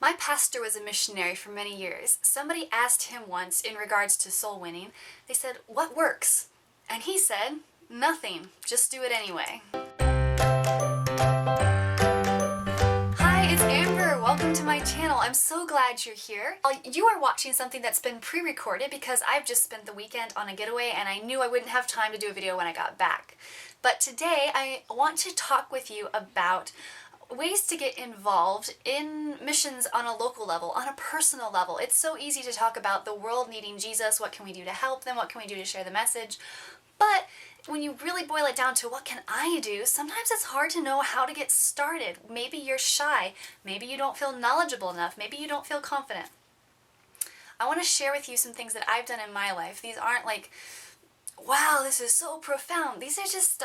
My pastor was a missionary for many years. Somebody asked him once in regards to soul winning, they said, "What works?" And he said, "Nothing, just do it anyway." Hi, it's Amber. Welcome to my channel. I'm so glad you're here. You are watching something that's been pre-recorded because I've just spent the weekend on a getaway and I knew I wouldn't have time to do a video when I got back. But today I want to talk with you about ways to get involved in missions on a local level, on a personal level. It's so easy to talk about the world needing Jesus, what can we do to help them, what can we do to share the message, but when you really boil it down to what can I do, sometimes it's hard to know how to get started. Maybe you're shy, maybe you don't feel knowledgeable enough, maybe you don't feel confident. I want to share with you some things that I've done in my life. These aren't like, wow, this is so profound. These are just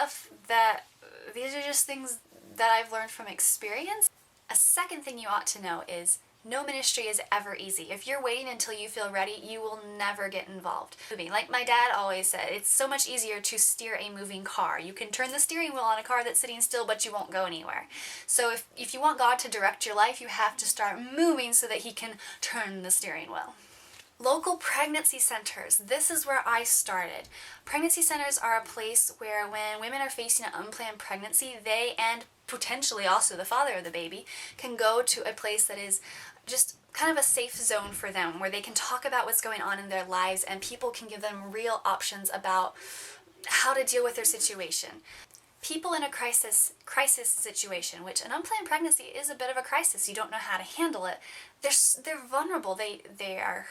things that I've learned from experience. A second thing you ought to know is no ministry is ever easy. If you're waiting until you feel ready, you will never get involved. Like my dad always said, it's so much easier to steer a moving car. You can turn the steering wheel on a car that's sitting still, but you won't go anywhere. So if you want God to direct your life, you have to start moving so that He can turn the steering wheel. Local pregnancy centers. This is where I started. Pregnancy centers are a place where when women are facing an unplanned pregnancy, they and potentially also the father of the baby can go to a place that is just kind of a safe zone for them, where they can talk about what's going on in their lives and people can give them real options about how to deal with their situation. People in a crisis situation, which an unplanned pregnancy is a bit of a crisis, you don't know how to handle it, they're vulnerable, they're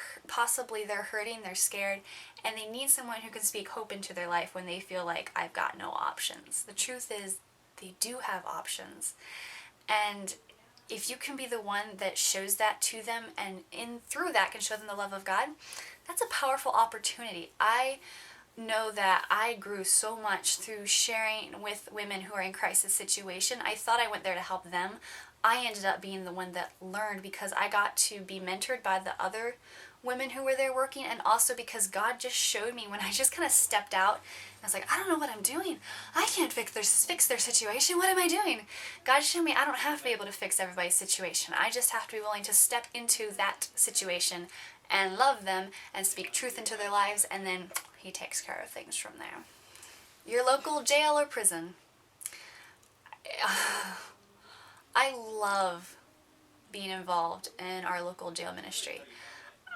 hurting, they're scared, and they need someone who can speak hope into their life when they feel like I've got no options. The truth is they do have options, and if you can be the one that shows that to them and through that can show them the love of God, that's a powerful opportunity. I know that I grew so much through sharing with women who are in crisis situation. I thought I went there to help them. I ended up being the one that learned because I got to be mentored by the other women who were there working, and also because God just showed me when I just kind of stepped out and I was like, I don't know what I'm doing. I can't fix their situation. What am I doing? God showed me I don't have to be able to fix everybody's situation. I just have to be willing to step into that situation and love them and speak truth into their lives, and then He takes care of things from there. Your local jail or prison. I love being involved in our local jail ministry.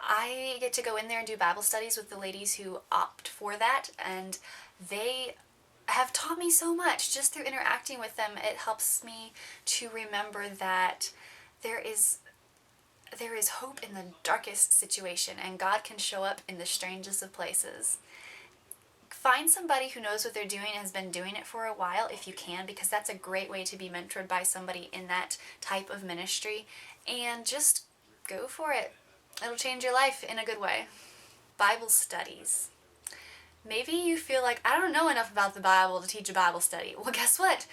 I get to go in there and do Bible studies with the ladies who opt for that, and they have taught me so much just through interacting with them. It helps me to remember that there is hope in the darkest situation, and God can show up in the strangest of places. Find somebody who knows what they're doing and has been doing it for a while if you can, because that's a great way to be mentored by somebody in that type of ministry, and just go for it. It'll change your life in a good way. Bible studies. Maybe you feel like, I don't know enough about the Bible to teach a Bible study. Well, guess what?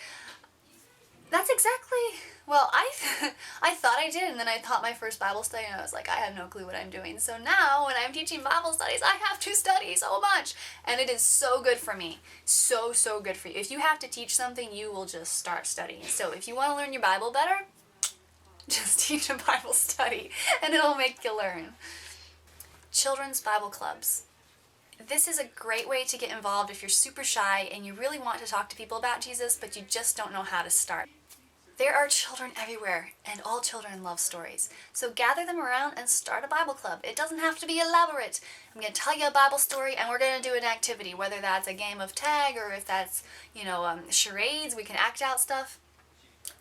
That's exactly, well, I thought I did, and then I taught my first Bible study, and I was like, I have no clue what I'm doing. So now, when I'm teaching Bible studies, I have to study so much, and it is so good for me. So good for you. If you have to teach something, you will just start studying. So if you want to learn your Bible better, just teach a Bible study, and it'll make you learn. Children's Bible clubs. This is a great way to get involved if you're super shy and you really want to talk to people about Jesus, but you just don't know how to start. There are children everywhere, and all children love stories. So gather them around and start a Bible club. It doesn't have to be elaborate. I'm going to tell you a Bible story, and we're going to do an activity, whether that's a game of tag or if that's, charades, we can act out stuff.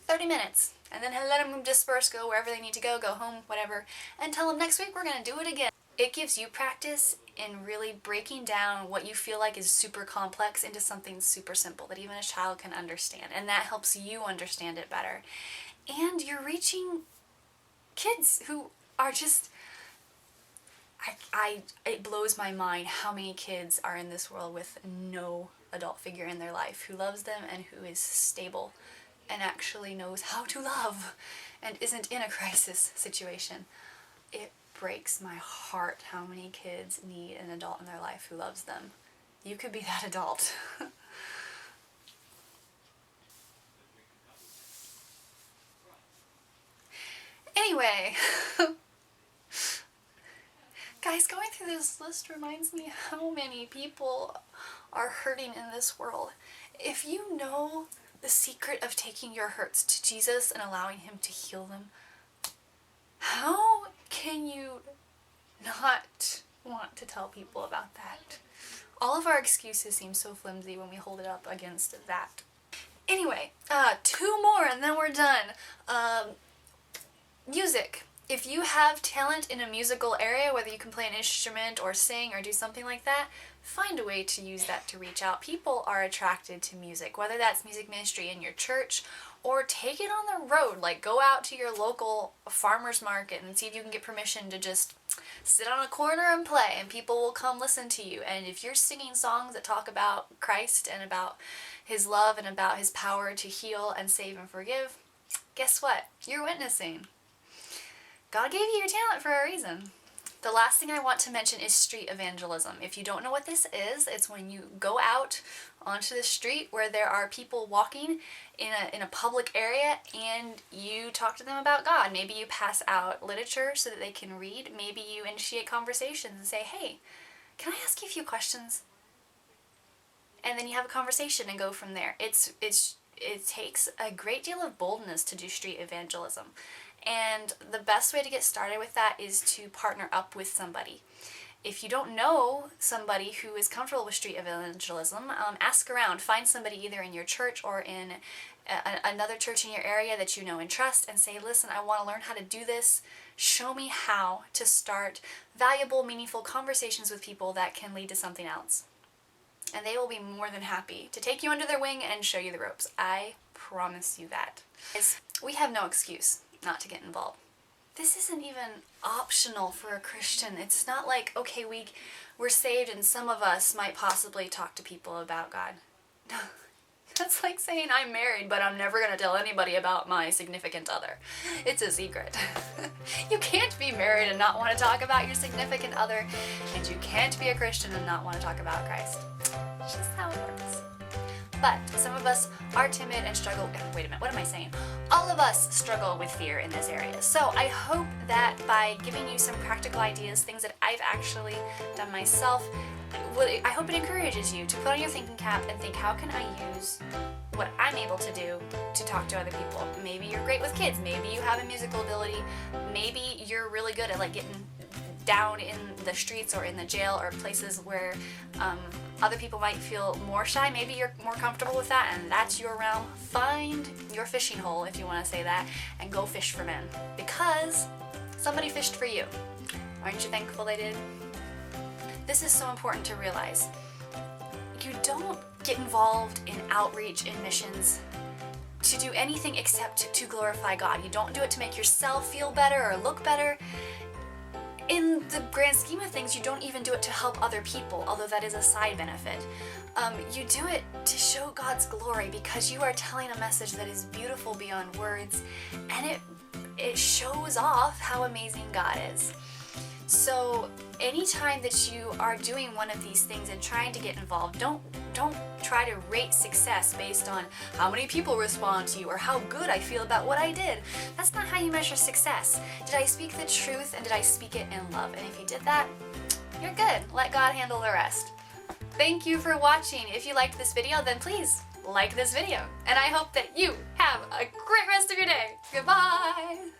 30 minutes, and then let them disperse, go wherever they need to go home, whatever, and tell them next week we're going to do it again. It gives you practice in really breaking down what you feel like is super complex into something super simple that even a child can understand, and that helps you understand it better. And you're reaching kids who are just, it blows my mind how many kids are in this world with no adult figure in their life who loves them and who is stable and actually knows how to love and isn't in a crisis situation. It breaks my heart how many kids need an adult in their life who loves them. You could be that adult. Anyway, guys, going through this list reminds me how many people are hurting in this world. If you know the secret of taking your hurts to Jesus and allowing Him to heal them, how can you not want to tell people about that? All of our excuses seem so flimsy when we hold it up against that. Anyway, 2 more and then we're done. Music. If you have talent in a musical area, whether you can play an instrument or sing or do something like that, find a way to use that to reach out. People are attracted to music, whether that's music ministry in your church or take it on the road. Like, go out to your local farmer's market and see if you can get permission to just sit on a corner and play, and people will come listen to you. And if you're singing songs that talk about Christ and about His love and about His power to heal and save and forgive, guess what? You're witnessing. God gave you your talent for a reason. The last thing I want to mention is street evangelism. If you don't know what this is, it's when you go out onto the street where there are people walking in a public area and you talk to them about God. Maybe you pass out literature so that they can read. Maybe you initiate conversations and say, hey, can I ask you a few questions? And then you have a conversation and go from there. It takes a great deal of boldness to do street evangelism. And the best way to get started with that is to partner up with somebody. If you don't know somebody who is comfortable with street evangelism, ask around. Find somebody either in your church or in another church in your area that you know and trust, and say, listen, I want to learn how to do this. Show me how to start valuable, meaningful conversations with people that can lead to something else. And they will be more than happy to take you under their wing and show you the ropes. I promise you that. We have no excuse not to get involved. This isn't even optional for a Christian. It's not like, okay, we're saved and some of us might possibly talk to people about God. That's like saying I'm married, but I'm never going to tell anybody about my significant other. It's a secret. You can't be married and not want to talk about your significant other, and you can't be a Christian and not want to talk about Christ. It's just how it works. But some of us are timid and struggle. Wait a minute, what am I saying? All of us struggle with fear in this area. So I hope that by giving you some practical ideas, things that I've actually done myself, I hope it encourages you to put on your thinking cap and think, how can I use what I'm able to do to talk to other people? Maybe you're great with kids. Maybe you have a musical ability. Maybe you're really good at getting down in the streets or in the jail or places where other people might feel more shy. Maybe you're more comfortable with that and that's your realm. Find your fishing hole, if you want to say that, and go fish for men. Because somebody fished for you. Aren't you thankful they did? This is so important to realize. You don't get involved in outreach, in missions, to do anything except to glorify God. You don't do it to make yourself feel better or look better. In the grand scheme of things, you don't even do it to help other people, although that is a side benefit. You do it to show God's glory because you are telling a message that is beautiful beyond words, and it shows off how amazing God is. So anytime that you are doing one of these things and trying to get involved, don't try to rate success based on how many people respond to you or how good I feel about what I did. That's not how you measure success. Did I speak the truth and did I speak it in love? And if you did that, you're good. Let God handle the rest. Thank you for watching. If you liked this video, then please like this video. And I hope that you have a great rest of your day. Goodbye!